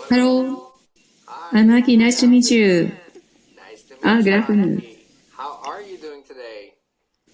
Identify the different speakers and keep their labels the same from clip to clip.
Speaker 1: Hello,
Speaker 2: Hi,
Speaker 1: I'm Aki.
Speaker 2: good
Speaker 1: Nice to meet you.
Speaker 2: afternoon. Nice to meet
Speaker 1: Good
Speaker 2: you,
Speaker 1: afternoon.
Speaker 2: Aki. How are you doing today?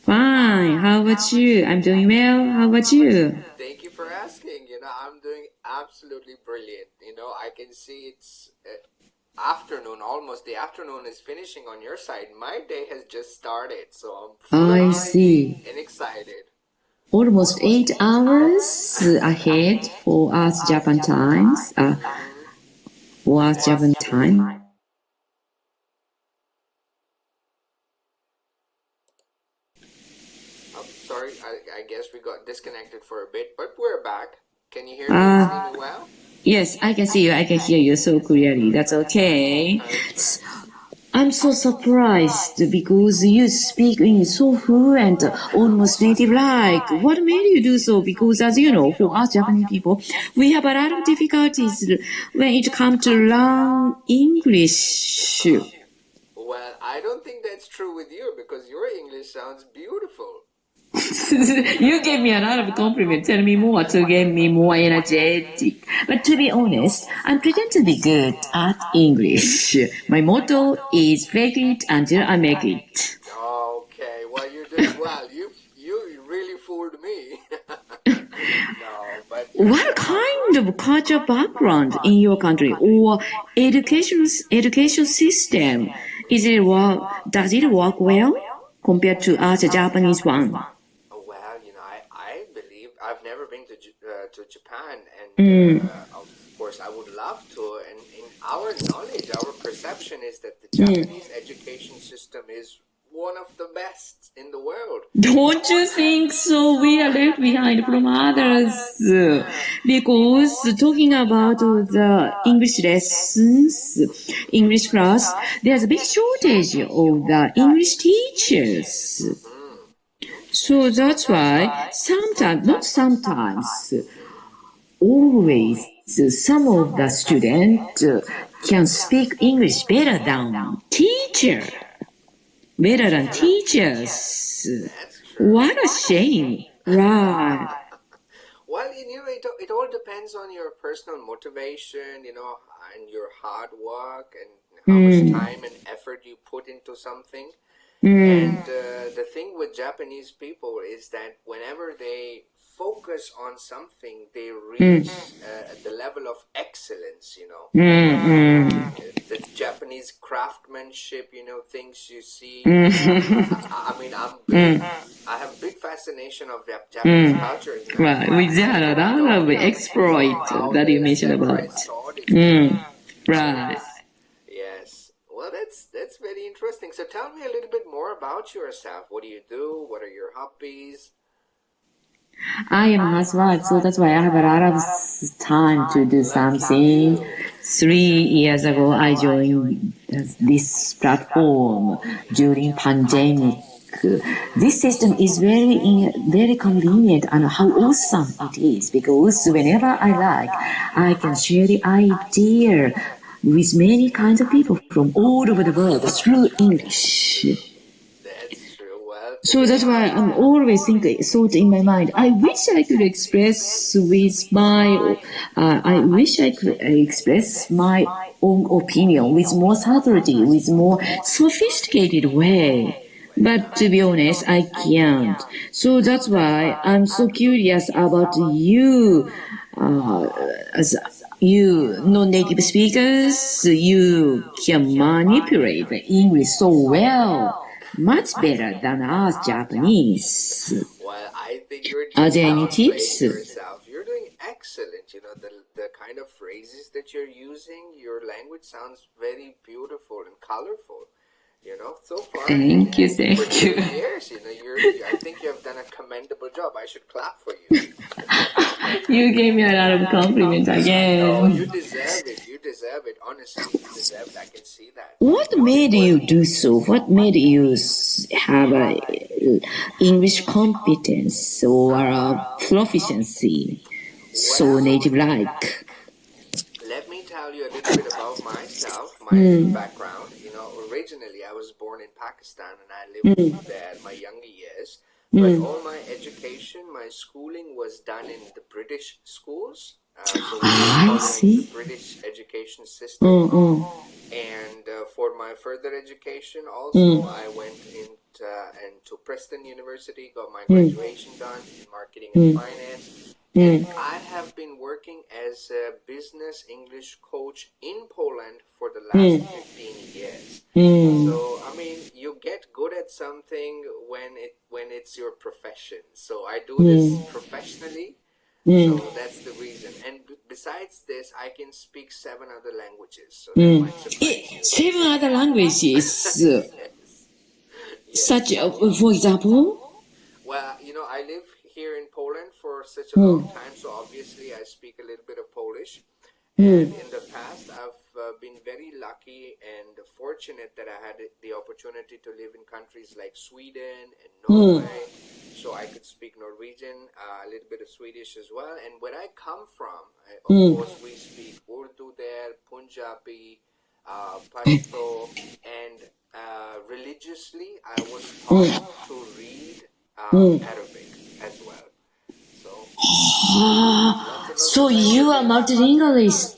Speaker 1: Fine. How about you? I'm doing well. How about you?
Speaker 2: Thank you for asking. I'm doing absolutely brilliant. I can see it's afternoon, almost the afternoon is finishing on your side. My day has just started, so I'm full of
Speaker 1: I
Speaker 2: energy
Speaker 1: see.
Speaker 2: and excited.
Speaker 1: Almost 8 hours ahead for us Japan times. For us Japan
Speaker 2: That's true.
Speaker 1: time.
Speaker 2: Oh, sorry, I guess we got disconnected for a bit, but we're back. Can you hear me and see
Speaker 1: Uh,
Speaker 2: me well?
Speaker 1: yes, I can see you. I can hear you so clearly. That's okay.
Speaker 2: Perfect.
Speaker 1: I'm so surprised because you speak in so fluent, almost native-like. What made you do so? Because as you know, for us Japanese people, we have a lot of difficulties when it comes to learn English.
Speaker 2: Well, I don't think that's true with you because your English sounds beautiful.
Speaker 1: You gave me a lot of compliments. Tell me more to get me more energetic. But to be honest, I'm pretending to be good at English. My motto is fake it until I make it.
Speaker 2: Okay, well you're doing well. You really fooled me. No, but
Speaker 1: What kind of culture background in your country or education system does it work well compared to us Japanese one?
Speaker 2: well, I believe I've never been to Japan, and
Speaker 1: Mm,
Speaker 2: of course I would love to. And in our knowledge, our perception is that the
Speaker 1: mm.
Speaker 2: Japanese education system is one of the best in the world.
Speaker 1: Don't you think so? We are left behind from others. Because talking about the English lessons, English class, there's a big shortage of the English teachers.
Speaker 2: Mm-hmm.
Speaker 1: So that's why sometimes, not sometimes, always some of the students can speak English better than teachers.
Speaker 2: That's true.
Speaker 1: What a shame. Right.
Speaker 2: Well, it all depends on your personal motivation, and your hard work and how much
Speaker 1: Mm,
Speaker 2: time and effort you put into something. And
Speaker 1: mm,
Speaker 2: the thing with Japanese people is that whenever they focus on something, they
Speaker 1: mm,
Speaker 2: reach the level of excellence.
Speaker 1: mm, mm,
Speaker 2: The Japanese craftsmanship, things you see.
Speaker 1: mm,
Speaker 2: I mean,
Speaker 1: mm,
Speaker 2: I have big fascination of Japanese
Speaker 1: mm.
Speaker 2: culture.
Speaker 1: Right. With
Speaker 2: I
Speaker 1: that, a
Speaker 2: really
Speaker 1: lot
Speaker 2: don't
Speaker 1: of
Speaker 2: know
Speaker 1: exploit
Speaker 2: how
Speaker 1: that you
Speaker 2: the
Speaker 1: mentioned about.
Speaker 2: samurais thought it through.
Speaker 1: Mm, right.
Speaker 2: Yes. Well, that's very interesting. So tell me a little bit more about yourself. What do you do? What are your hobbies?
Speaker 1: I am a housewife, so that's why I have a lot of time to do
Speaker 2: Lucky
Speaker 1: something.
Speaker 2: you.
Speaker 1: 3 years ago, I joined this platform during pandemic. This system is very convenient and how awesome it is because whenever I like, I can share the idea with many kinds of people from all over the world through English.
Speaker 2: That's true. Well,
Speaker 1: So that's why I'm always thinking, thought in my mind. I wish I could express my own opinion with more subtlety, with more sophisticated way. But to be honest, I can't. So that's why I'm so curious about you, uh, as you non-native speakers, you can manipulate the English so well. Much better than us Japanese.
Speaker 2: well, I think you're
Speaker 1: Are
Speaker 2: just
Speaker 1: there any
Speaker 2: downplaying
Speaker 1: tips?
Speaker 2: yourself. You're doing excellent. The kind of phrases that you're using, your language sounds very beautiful and colorful. So far
Speaker 1: Thank you,
Speaker 2: for
Speaker 1: thank you.
Speaker 2: 3 years, I think you have done a commendable job. I should clap for you.
Speaker 1: You gave me a lot of compliments
Speaker 2: No, you
Speaker 1: again.
Speaker 2: deserve it. You deserve it. Honestly, you deserve it. I can see that.
Speaker 1: What made you do so? What made you have a English competence or a proficiency so
Speaker 2: Well,
Speaker 1: native-like?
Speaker 2: let me tell you a little bit about myself, my
Speaker 1: Mm,
Speaker 2: background. Originally I was born in Pakistan and I lived
Speaker 1: mm,
Speaker 2: there my younger years. But
Speaker 1: mm,
Speaker 2: all my education, my schooling was done in the British schools. So we were
Speaker 1: I
Speaker 2: following the
Speaker 1: see.
Speaker 2: British education system. And for my further education, also, I went into Preston University, got my graduation done in marketing and finance. And I have been working as a business English coach in Poland for the last 15 years. So, I mean, you get good at something when it's your profession. So I do this professionally. So that's the reason. And besides this, I can speak 7 other languages. So that might surprise you.
Speaker 1: 7 other languages.
Speaker 2: Yes.
Speaker 1: Such,
Speaker 2: Yes.
Speaker 1: for example?
Speaker 2: Well, I live here in Poland for such a long time, so obviously I speak a little bit of Polish. And in the past, I've been very lucky and fortunate that I had the opportunity to live in countries like Sweden and Norway. So I could speak Norwegian, a little bit of Swedish as well. And where I come from, of course, we speak Urdu there, Punjabi, Pashto, and religiously, I was taught to read Arabic as well. So lots and lots
Speaker 1: So
Speaker 2: of
Speaker 1: you are
Speaker 2: languages.
Speaker 1: multilingualist.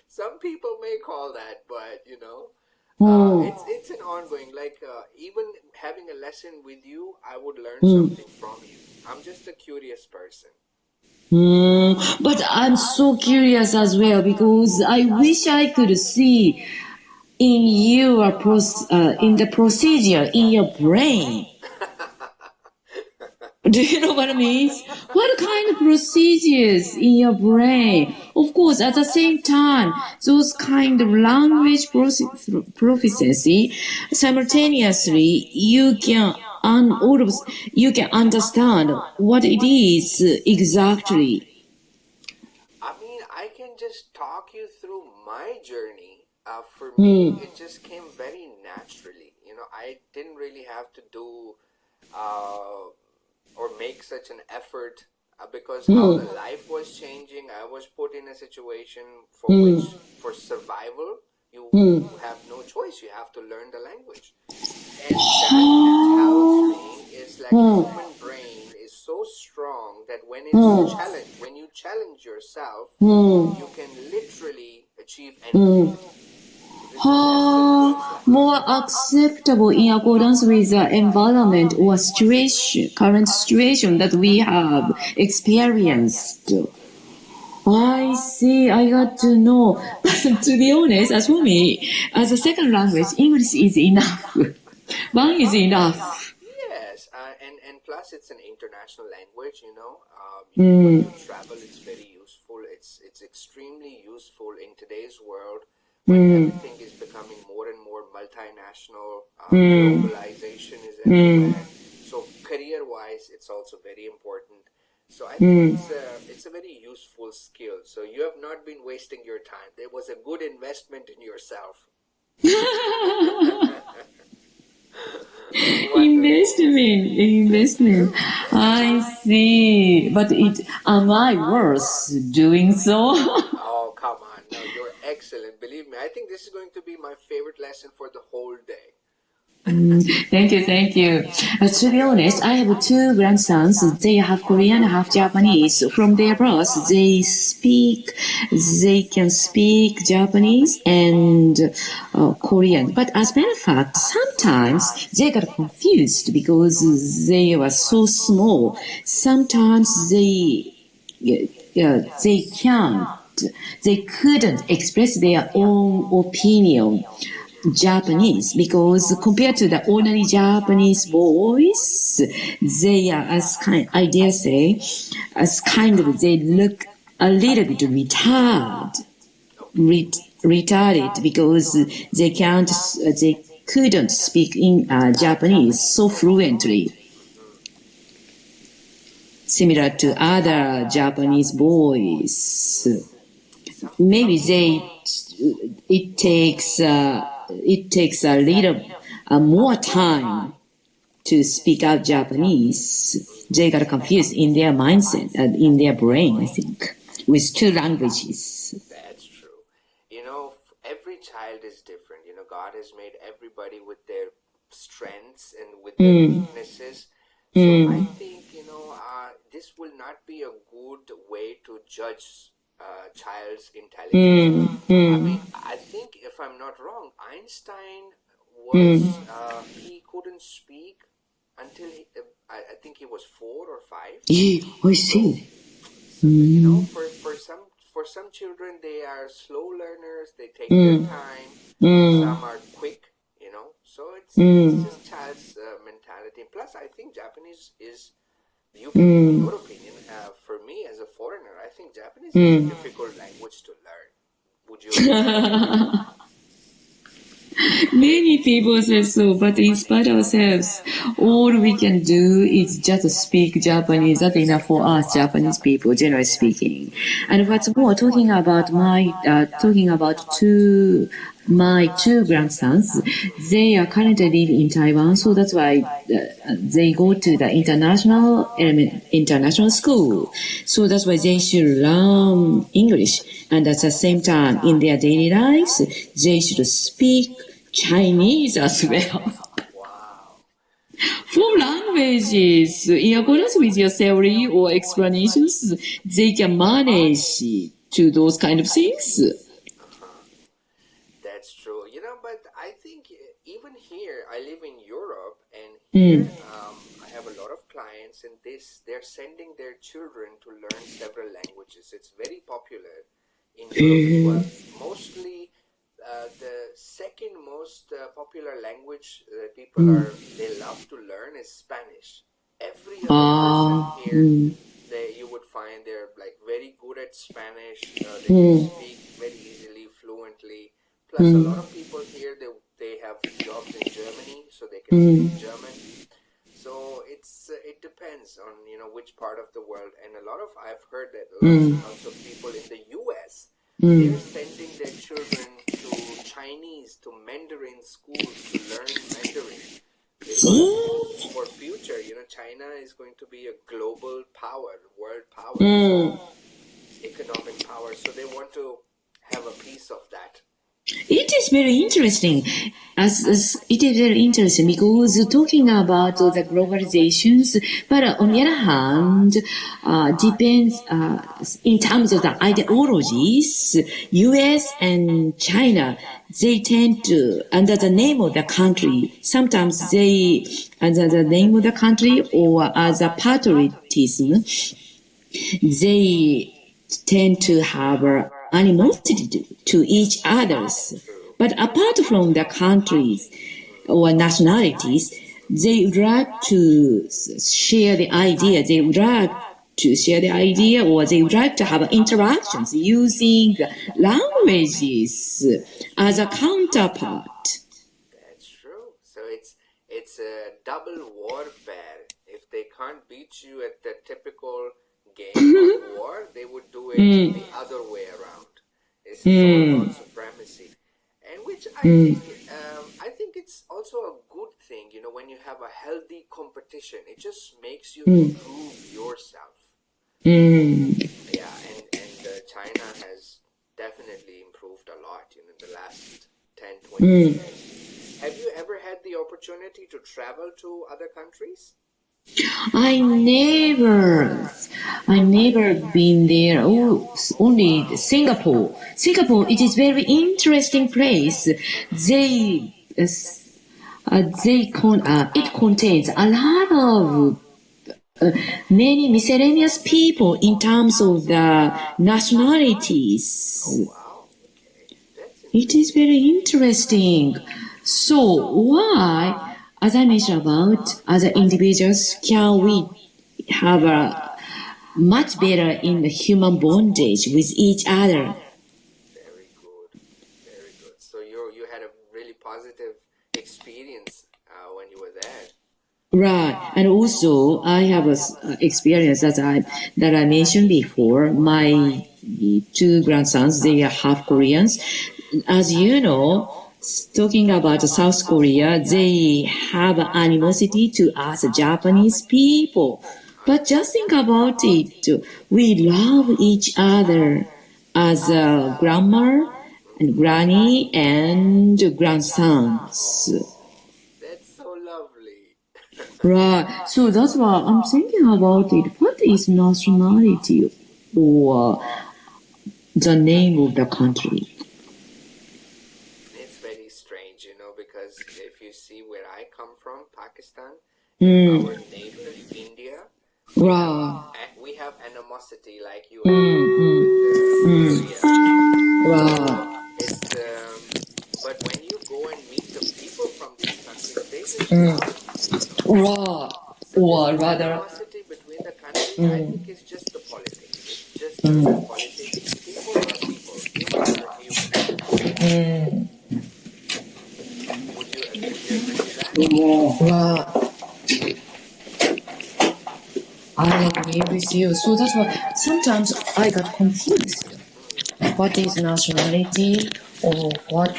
Speaker 2: Some people may call that, but it's an ongoing. Like even having a lesson with you, I would learn something from you. I'm just a curious person.
Speaker 1: But I'm so curious as well because I wish I could see in in the procedure in your brain. Do you know what I mean? What kind of procedures in your brain? Of course, at the same time, those kind of language proficiency, simultaneously, you can understand what it is exactly.
Speaker 2: I mean, I can just talk you through my journey. For me, it just came very naturally. I didn't really have to do uh, or make such an effort because how the life was changing. I was put in a situation for which, for survival, you have no choice. You have to learn the language. And that tells me is like human brain is so strong that when you challenge yourself, you can literally achieve anything. This is as simple as that.
Speaker 1: More acceptable in accordance with the environment or current situation that we have experienced. I see, I got to know. But to be honest, as for me, as a second language, English is enough. One is enough.
Speaker 2: Yes, and plus it's an international language. When you travel, it's very useful. It's extremely useful in today's world when everything is becoming more and more multinational. Globalization is everywhere. So career-wise, it's also very important. So I think it's a very useful skill. So you have not been wasting your time. There was a good investment in yourself. Wonderful.
Speaker 1: Investment. I see. But am I worth doing so?
Speaker 2: Oh, come on. No, you're excellent. Believe me, I think this is going to be my favorite lesson for the whole day.
Speaker 1: Thank you, thank you. To be honest, I have 2 grandsons. They have Korean, half Japanese. From their birth, they can speak Japanese and Korean. But as a matter of fact, sometimes they got confused because they were so small. Sometimes they couldn't express their own opinion. Japanese because compared to the ordinary Japanese boys, they are I dare say, they look a little bit retarded because they couldn't speak in Japanese so fluently, similar to other Japanese boys. Maybe it takes a little more time to speak out Japanese. They got confused in their mindset and in their brain, I think, with 2 languages.
Speaker 2: That's true. Every child is different. God has made everybody with their strengths and with their weaknesses. So I think, this will not be a good way to judge child's intelligence. I mean, I think if I'm not wrong, Einstein was he couldn't speak until I think he was 4 or 5.
Speaker 1: Yeah, I see.
Speaker 2: So you know, for some children, they are slow learners. They take their time. Some are quick. You know, so it's just child's mentality. Plus, I think Japanese is in your opinion, for me as a foreigner, I think Japanese is a difficult language to learn. Would you agree?
Speaker 1: Many people say so, but in spite of ourselves, all we can do is just speak Japanese. That's enough for us Japanese people, generally speaking. And what's more, talking about my two grandsons, they are currently living in Taiwan, so that's why they go to the international school. So that's why they should learn English, and at the same time, in their daily lives, they should speak Chinese as well.
Speaker 2: Wow.
Speaker 1: For languages, in accordance with your theory or explanations, they can manage to those kind of things.
Speaker 2: That's true. You know, but I think even here, I live in Europe, and here I have a lot of clients, and they're sending their children to learn several languages. It's very popular in Europe as well. Mostly, the second most popular language they love to learn is Spanish. Every other person here, you would find they're like very good at Spanish. They can speak very easily, fluently. Plus, a lot of people here they have jobs in Germany, so they can speak German. So it depends on which part of the world. And I've heard that lots of people in the U.S. they're sending their children to Chinese, to Mandarin schools to learn Mandarin. Because for future, China is going to be a global power, world power, economic power. So they want to have a piece of that.
Speaker 1: It is very interesting. It is very interesting because talking about the globalizations, but on the other hand, depends in terms of the ideologies. U.S. and China, they tend to under the name of the country. Sometimes they under the name of the country or as a patriotism, they tend to have animosity to each others. But apart from the countries or nationalities, they would like to share the idea. They would like to share the idea, or they would like to have interactions using languages as a counterpart.
Speaker 2: That's true. So it's a double warfare. If they can't beat you at the typical game of war, they would do it the other way around. This is all about supremacy, and which I think it's also a good thing. When you have a healthy competition, it just makes you improve yourself. Yeah, and China has definitely improved a lot in the last 10-20 years. Have you ever had the opportunity to travel to other countries?
Speaker 1: I never been there. Oh, only Singapore. Singapore, it is very interesting place. It contains a lot of many miscellaneous people in terms of the nationalities.
Speaker 2: Oh, wow. Okay. That's
Speaker 1: It is very interesting. So why, as I mentioned about, as individuals, can we have a much better in the human bondage with each other?
Speaker 2: Very good. Very good. So you had a really positive experience when you were there.
Speaker 1: Right, and also I have a experience that I mentioned before. My two grandsons, they are half Koreans. As you know, talking about South Korea, they have animosity to us Japanese people. But just think about it. We love each other as a grandma and granny and grandsons.
Speaker 2: That's so lovely.
Speaker 1: Right. So that's why I'm thinking about it. What is nationality or the name of the country?
Speaker 2: It's very strange, because if you see where I come from, Pakistan, and
Speaker 1: Mm.
Speaker 2: our neighbor, India, we have
Speaker 1: Right.
Speaker 2: we have animosity like you have
Speaker 1: Mm.
Speaker 2: with
Speaker 1: Mm.
Speaker 2: Korea.
Speaker 1: Right.
Speaker 2: So it's but when you go and meet the people from these countries, they just
Speaker 1: Mm.
Speaker 2: love each other.
Speaker 1: Raw,
Speaker 2: So this
Speaker 1: or rather,
Speaker 2: animosity between the countries, I
Speaker 1: mm,
Speaker 2: think, is just the politics. It's just the
Speaker 1: mm,
Speaker 2: politics. People are people. Humans are humans.
Speaker 1: mm,
Speaker 2: Would you agree with that?
Speaker 1: raw. I agree with you. So that's why sometimes I got confused.
Speaker 2: Mm-hmm.
Speaker 1: What is nationality or what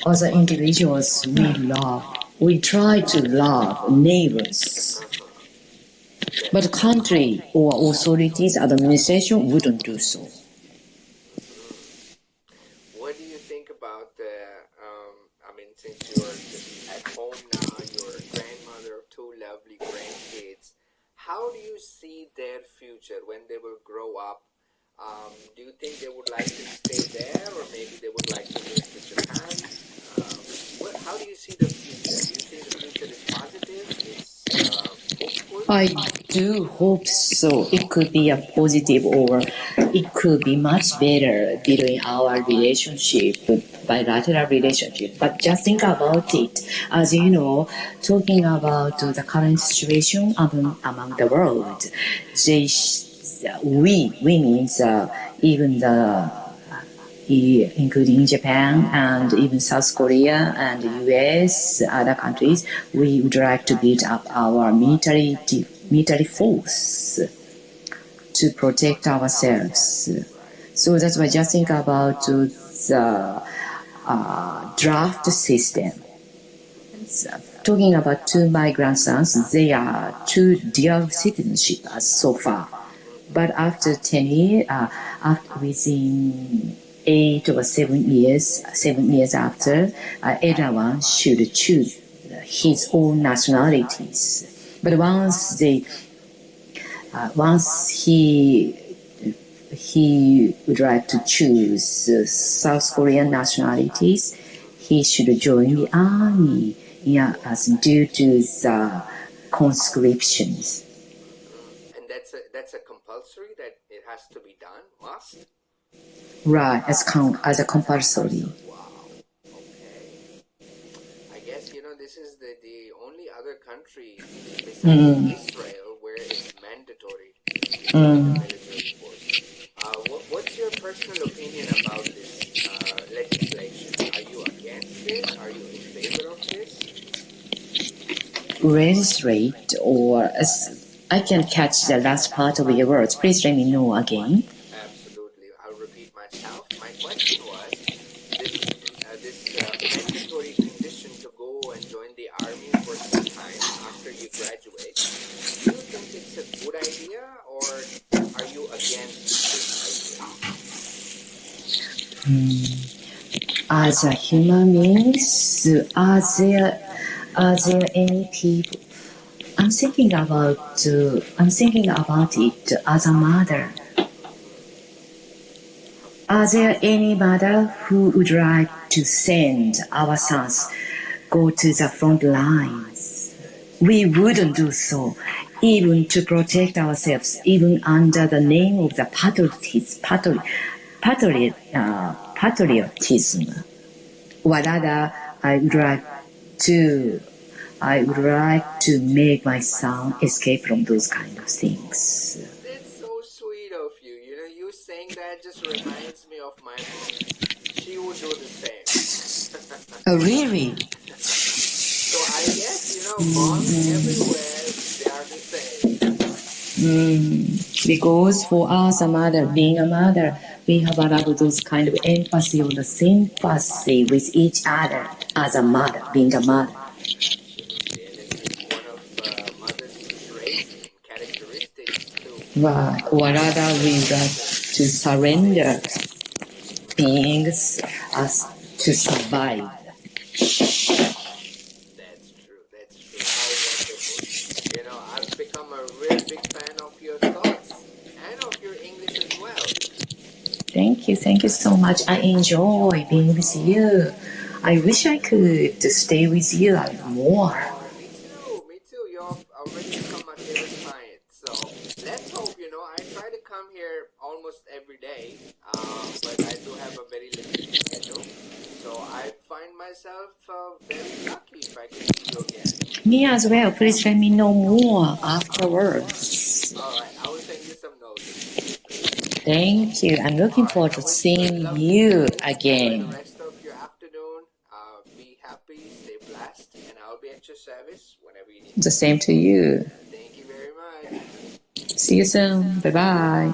Speaker 1: other individuals we love? We try to love neighbors,
Speaker 2: Uh-huh.
Speaker 1: but
Speaker 2: Yes.
Speaker 1: country or authorities, administration wouldn't do so.
Speaker 2: Mm-hmm. What do you think about I mean, since you're at home now, your grandmother of two lovely grandkids, how do you see their future when they will grow up? Do you think they would like to stay there, or maybe they would like to move to Japan? How do you see the future? Do you think the future is positive? It's hopeful?
Speaker 1: I do hope so. It could be a positive or it could be much better between our relationship, bilateral relationship. But just think about it. As you know, talking about the current situation among the world, they, we means even the including Japan and even South Korea and US, other countries, we would like to build up our military force to protect ourselves.
Speaker 2: Right.
Speaker 1: So that's why just think about the draft system. So, talking about two my grandsons, they are two dual citizenship so far.
Speaker 2: Mm-hmm.
Speaker 1: But after 10 years, within 7 years after, everyone should choose his own nationalities. But once he would like to choose South Korean nationalities, he should join the army, as due to the conscriptions.
Speaker 2: And that's a compulsory that it has to be done, must.
Speaker 1: Right, as a compulsory.
Speaker 2: Wow. Okay. I guess this is the only other country besides
Speaker 1: Mm,
Speaker 2: Israel where it's mandatory to join the
Speaker 1: mm.
Speaker 2: military force. What's your personal opinion about this legislation? Are you against this? Are you in favor of this?
Speaker 1: Registrate or I can catch the last part of your words. Please let me know again.
Speaker 2: Absolutely. I'll repeat myself. My question was this mandatory condition to go and join the army for some time after you graduate. Do you think it's a good idea, or are you against this idea?
Speaker 1: As a human beings, are there any people? I'm thinking about it as a mother.
Speaker 2: Mm-hmm.
Speaker 1: Are there any mother who would like to send our sons go to the front lines?
Speaker 2: That's
Speaker 1: We
Speaker 2: true.
Speaker 1: wouldn't do so, even to protect ourselves, even under the name of the patriotism. Or rather, to I would like to make my son escape from those kind of things.
Speaker 2: That's so sweet of you. You saying that just reminds me of my mom. She would do the same.
Speaker 1: Oh, really?
Speaker 2: So I guess, moms everywhere, they are the same.
Speaker 1: Because for us, being a mother, we have a lot of those kind of empathy or the sympathy with each other as a mother, being a mother.
Speaker 2: Absolutely. And it's one of mother's traits and characteristics to
Speaker 1: Or rather, we like to surrender beings as to survive.
Speaker 2: That's true. That's true. How wonderful.
Speaker 1: Thank you. Thank you so much. I enjoy being with you. I wish I could stay with you more.
Speaker 2: Oh, me too. Me too. You've already become my favorite client. So let's hope, I try to come here almost every day, but I do have a very limited schedule. So I find myself very lucky if I can see you again.
Speaker 1: Me as well. Please let me know more afterwards.
Speaker 2: All right. I will send you some notes.
Speaker 1: Thank you. I'm
Speaker 2: All
Speaker 1: looking
Speaker 2: right.
Speaker 1: forward
Speaker 2: I
Speaker 1: to
Speaker 2: wish you good
Speaker 1: seeing
Speaker 2: luck with
Speaker 1: you
Speaker 2: you. Enjoy the
Speaker 1: again.
Speaker 2: rest of your afternoon. Be happy, stay blessed, and I'll be at your service whenever you need
Speaker 1: The
Speaker 2: me.
Speaker 1: same to you.
Speaker 2: Thank you very much.
Speaker 1: See you soon. Bye bye.